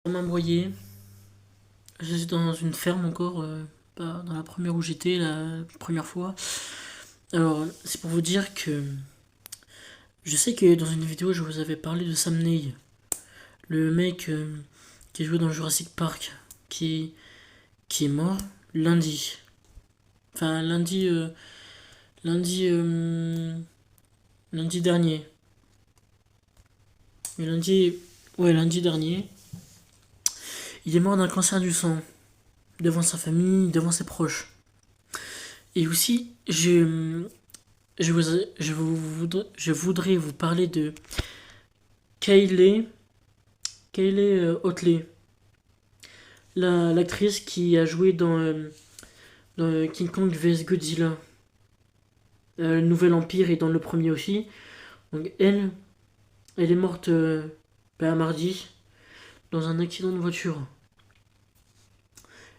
main broyée. J'étais dans une ferme encore, pas dans la première où j'étais, la première fois. Alors, c'est pour vous dire que je sais que dans une vidéo, je vous avais parlé de Sam Neill, le mec qui jouait dans Jurassic Park, qui, qui est mort lundi. Enfin, lundi, lundi dernier. Mais lundi, ouais, lundi dernier. Il est mort d'un cancer du sang, devant sa famille, devant ses proches. Et aussi, je voudrais vous parler de Kayleigh, Oatley, l'actrice qui a joué dans King Kong vs Godzilla, le Nouvel Empire et dans le premier aussi. Donc elle est morte mardi dans un accident de voiture.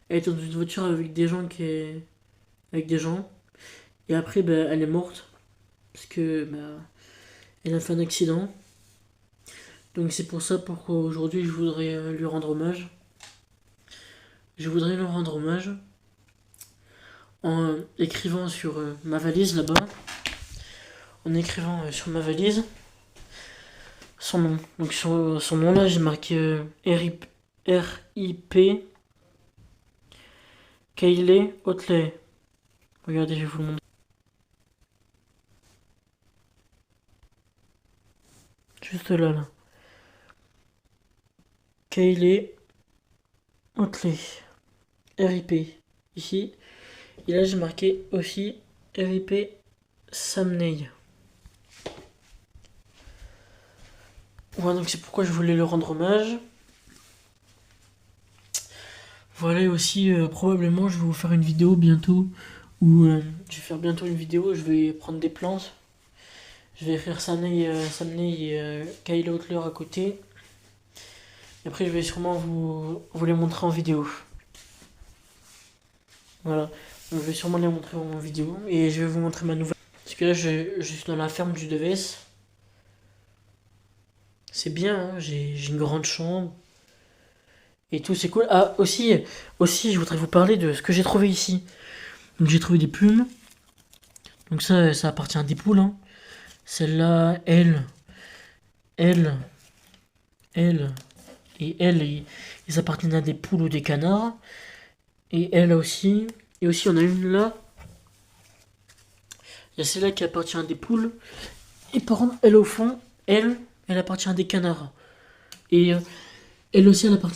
Elle était dans une voiture avec des gens avec des gens. Et après, elle est morte parce que elle a fait un accident. Donc c'est pour ça pourquoi aujourd'hui je voudrais lui rendre hommage. Je voudrais lui rendre hommage en écrivant sur ma valise là-bas, en écrivant sur ma valise son nom. Donc sur son nom là, j'ai marqué RIP Kayleigh Oatley. Regardez, je vais vous le montrer. Juste là. Kayleigh Oatley. RIP. Ici. Et là, j'ai marqué aussi RIP Sam Neill. Voilà, donc c'est pourquoi je voulais le rendre hommage. Voilà, et aussi, probablement, je vais vous faire une vidéo bientôt où je vais faire bientôt une vidéo. Je vais prendre des plantes. Je vais écrire Sam Neill et Kayleigh Oatley à côté. Et après, je vais sûrement vous les montrer en vidéo. Voilà. Donc, je vais sûrement les montrer en vidéo. Et je vais vous montrer ma nouvelle. Parce que là, je suis dans la ferme du Deves. C'est bien, hein, j'ai une grande chambre. Et tout, c'est cool. Ah, aussi, je voudrais vous parler de ce que j'ai trouvé ici. Donc, j'ai trouvé des plumes. Donc, ça appartient à des poules. Hein. Celle-là, elle, elle et elle, ils appartiennent à des poules ou des canards. Et elle aussi. Et aussi, on a une là. Il y a celle-là qui appartient à des poules. Et par contre, elle au fond, elle appartient à des canards. Et elle aussi, elle appartient